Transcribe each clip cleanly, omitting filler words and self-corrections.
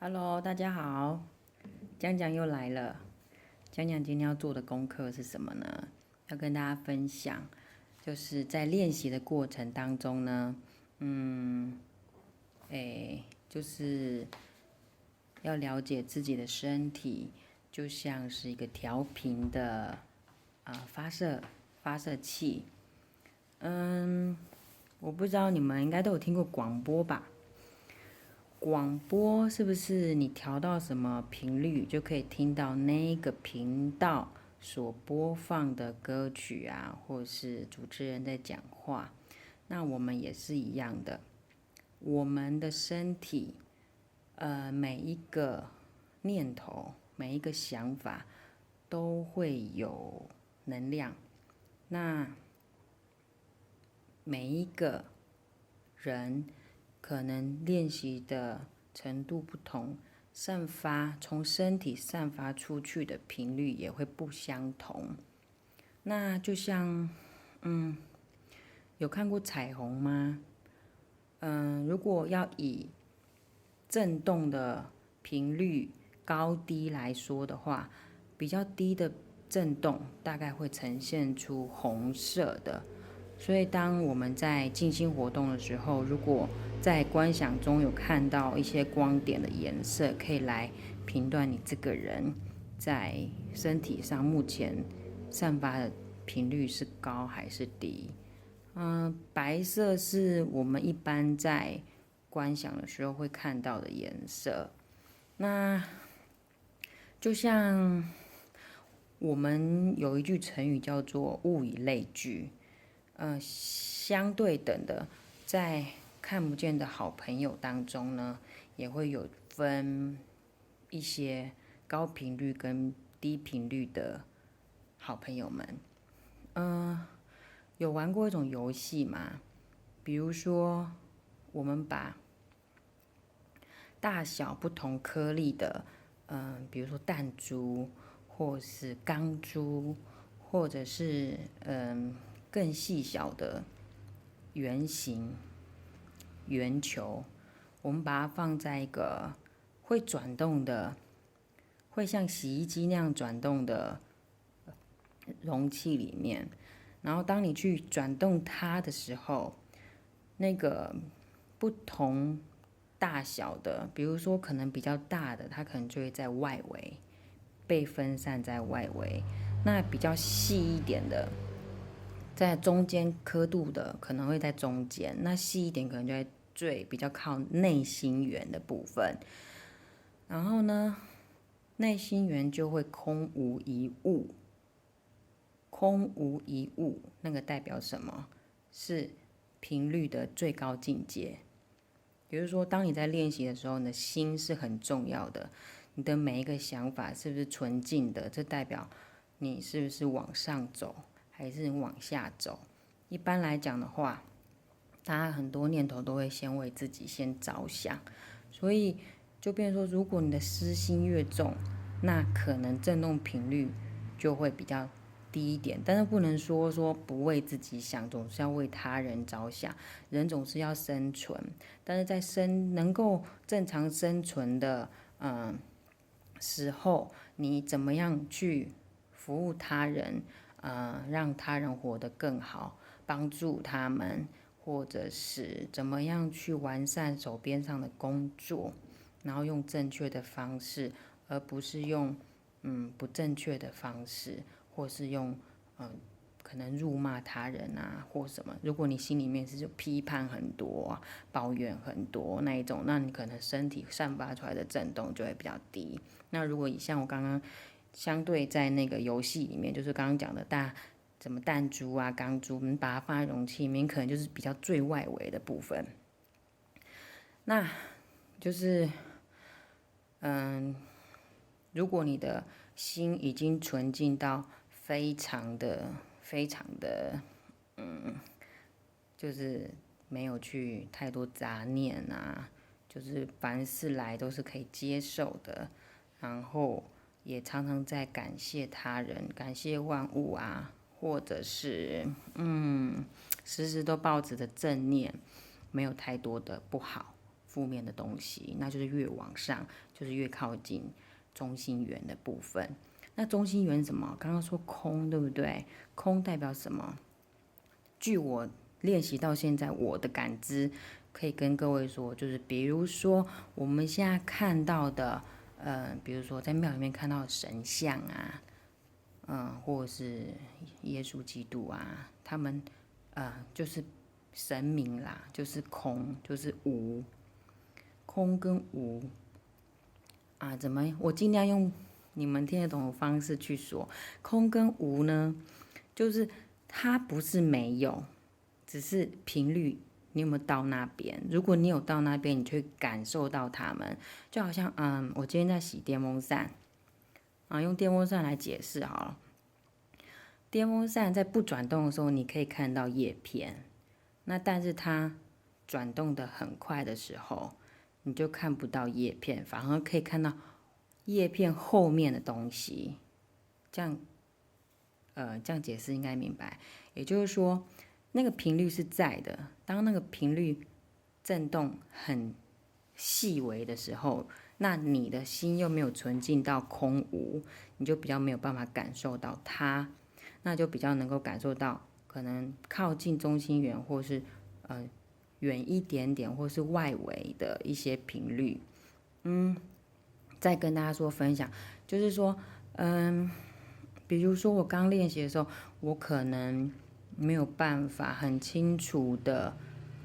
Hello，大家好，江江又来了。江江今天要做的功课是什么呢？要跟大家分享，就是在练习的过程当中呢，就是要了解自己的身体，就像是一个调频的发射器。我不知道你们应该都有听过广播吧？广播是不是你调到什么频率，就可以听到那个频道所播放的歌曲啊，或是主持人在讲话？那我们也是一样的，我们的身体，每一个念头，每一个想法都会有能量。那每一个人可能练习的程度不同，从身体散发出去的频率也会不相同。那就像，有看过彩虹吗？如果要以振动的频率高低来说的话，比较低的振动大概会呈现出红色的。所以，当我们在静心活动的时候，如果在观想中有看到一些光点的颜色，可以来评断你这个人在身体上目前散发的频率是高还是低。白色是我们一般在观想的时候会看到的颜色。那就像我们有一句成语叫做物以类聚。相对等的，在看不见的好朋友当中呢，也会有分一些高频率跟低频率的好朋友们。有玩过一种游戏吗？比如说，我们把大小不同颗粒的，比如说弹珠，或是钢珠，或者是更细小的圆形圆球，我们把它放在一个会转动的，会像洗衣机那样转动的容器里面。然后当你去转动它的时候，那个不同大小的，比如说可能比较大的，它可能就会在外围被分散在外围。那比较细一点的，在中间刻度的可能会在中间，那细一点可能就在比较靠内心圆的部分。然后呢，内心圆就会空无一物。空无一物，那个代表什么？是频率的最高境界。也就是说，当你在练习的时候，你的心是很重要的。你的每一个想法是不是纯净的？这代表你是不是往上走，还是往下走？一般来讲的话，大家很多念头都会先为自己先着想，所以就变成说，如果你的私心越重，那可能振动频率就会比较低一点。但是不能说不为自己想，总是要为他人着想。人总是要生存，但是在能够正常生存的时候，你怎么样去服务他人，让他人活得更好，帮助他们，或者是怎么样去完善手边上的工作，然后用正确的方式，而不是用不正确的方式，或是用可能辱骂他人啊，或什么。如果你心里面是就批判很多、抱怨很多那一种，那你可能身体散发出来的震动就会比较低。那如果像我刚刚相对在那个游戏里面，就是刚刚讲的什么弹珠啊、钢珠，你把它放在容器里面，可能就是比较最外围的部分。那就是如果你的心已经纯净到非常的、非常的，就是没有去太多杂念啊，就是凡事来都是可以接受的，然后也常常在感谢他人、感谢万物啊，或者是时时都抱着的正念，没有太多的不好，负面的东西，那就是越往上，就是越靠近中心圆的部分。那中心圆什么？刚刚说空，对不对？空代表什么？据我练习到现在，我的感知可以跟各位说，就是比如说我们现在看到的，比如说在庙里面看到的神像啊，或者是耶稣基督啊，他们就是神明啦，就是空，就是无，空跟无啊，怎么？我尽量用你们听得懂的方式去说，空跟无呢，就是它不是没有，只是频率。你有没有到那边？如果你有到那边，你就会感受到它们，就好像我今天在洗电风扇用电风扇来解释好了。电风扇在不转动的时候，你可以看到叶片，那但是它转动的很快的时候，你就看不到叶片，反而可以看到叶片后面的东西。这样解释应该明白。也就是说，那个频率是在的，当那个频率震动很细微的时候，那你的心又没有纯净到空无，你就比较没有办法感受到它，那就比较能够感受到可能靠近中心圆，或是远一点点，或是外围的一些频率。再跟大家说分享，就是说，比如说我刚练习的时候，我可能没有办法很清楚的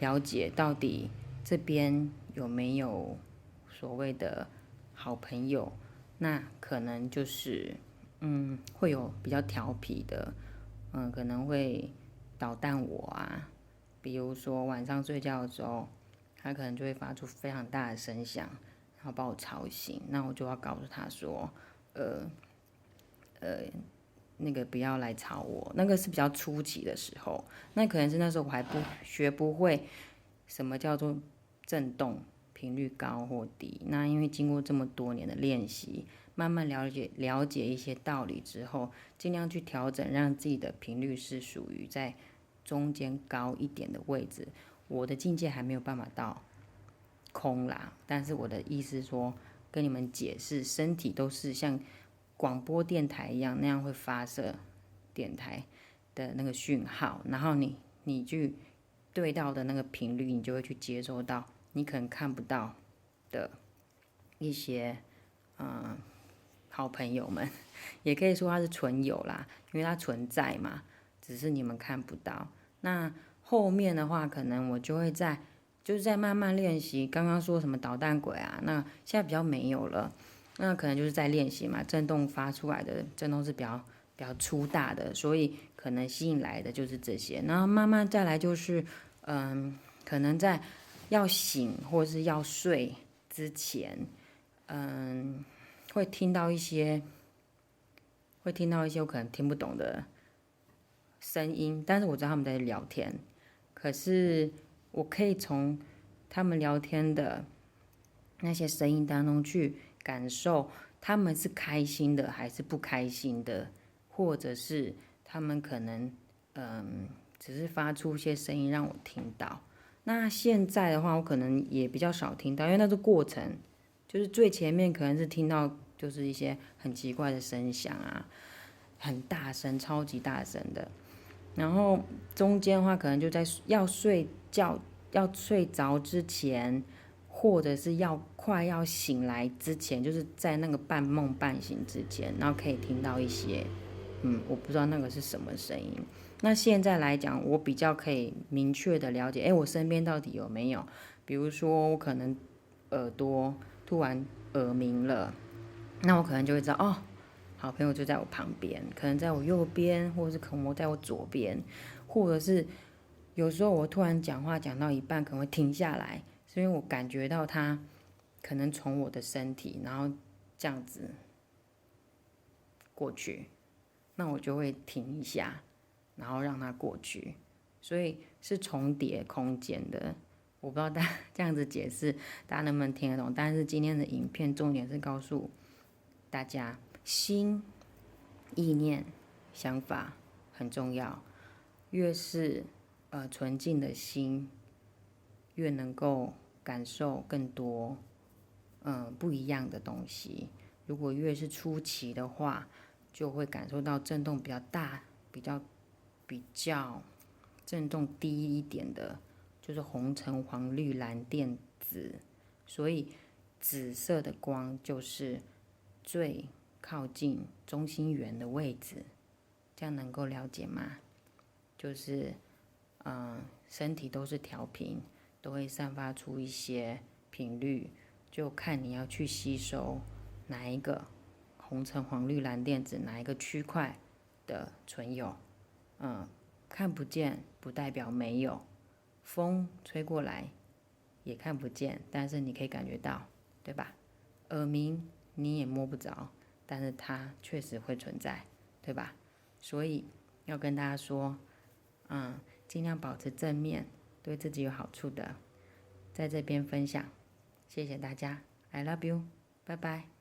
了解到底这边有没有所谓的好朋友，那可能就是会有比较调皮的，可能会捣蛋我啊，比如说晚上睡觉的时候，他可能就会发出非常大的声响，然后把我吵醒，那我就要告诉他说，那个不要来吵我，那个是比较初期的时候，那可能是那时候我还学不会什么叫做震动频率高或低。那因为经过这么多年的练习，慢慢了解一些道理之后，尽量去调整，让自己的频率是属于在中间高一点的位置。我的境界还没有办法到空啦，但是我的意思说，跟你们解释，身体都是像广播电台一样，那样会发射电台的那个讯号，然后你去对到的那个频率，你就会去接收到你可能看不到的一些好朋友们，也可以说他是存有啦，因为它存在嘛，只是你们看不到。那后面的话，可能我就会就是在慢慢练习。刚刚说什么捣蛋鬼啊，那现在比较没有了。那可能就是在练习嘛，震动发出来的震动是比较粗大的，所以可能吸引来的就是这些。然后慢慢再来就是，可能在要醒或是要睡之前，会听到一些我可能听不懂的声音，但是我知道他们在聊天，可是我可以从他们聊天的那些声音当中去感受他们是开心的还是不开心的，或者是他们可能只是发出一些声音让我听到。那现在的话，我可能也比较少听到，因为那是过程，就是最前面可能是听到就是一些很奇怪的声响啊，很大声，超级大声的。然后中间的话，可能就在要睡觉、要睡着之前，或者是快要醒来之前，就是在那个半梦半醒之前，然后可以听到一些，我不知道那个是什么声音。那现在来讲，我比较可以明确的了解，我身边到底有没有，比如说我可能耳朵突然耳鸣了，那我可能就会知道哦。好朋友就在我旁边，可能在我右边，或者是可能我在我左边，或者是有时候我突然讲话讲到一半，可能会停下来，是因为我感觉到他可能从我的身体，然后这样子过去，那我就会停一下，然后让他过去，所以是重叠空间的。我不知道这样子解释大家能不能听得懂，但是今天的影片重点是告诉大家。心、意念、想法很重要，越是纯净的心，越能够感受更多不一样的东西。如果越是初期的话，就会感受到震动比较大、比较震动低一点的，就是红橙黄绿蓝靛紫。所以紫色的光就是最靠近中心圆的位置，这样能够了解吗？就是身体都是调频，都会散发出一些频率，就看你要去吸收哪一个红橙黄绿蓝靛紫哪一个区块的存有。看不见不代表没有，风吹过来也看不见，但是你可以感觉到，对吧？耳鸣你也摸不着，但是它确实会存在，对吧？所以要跟大家说，尽量保持正面，对自己有好处的，在这边分享。谢谢大家 ，I love you，拜拜。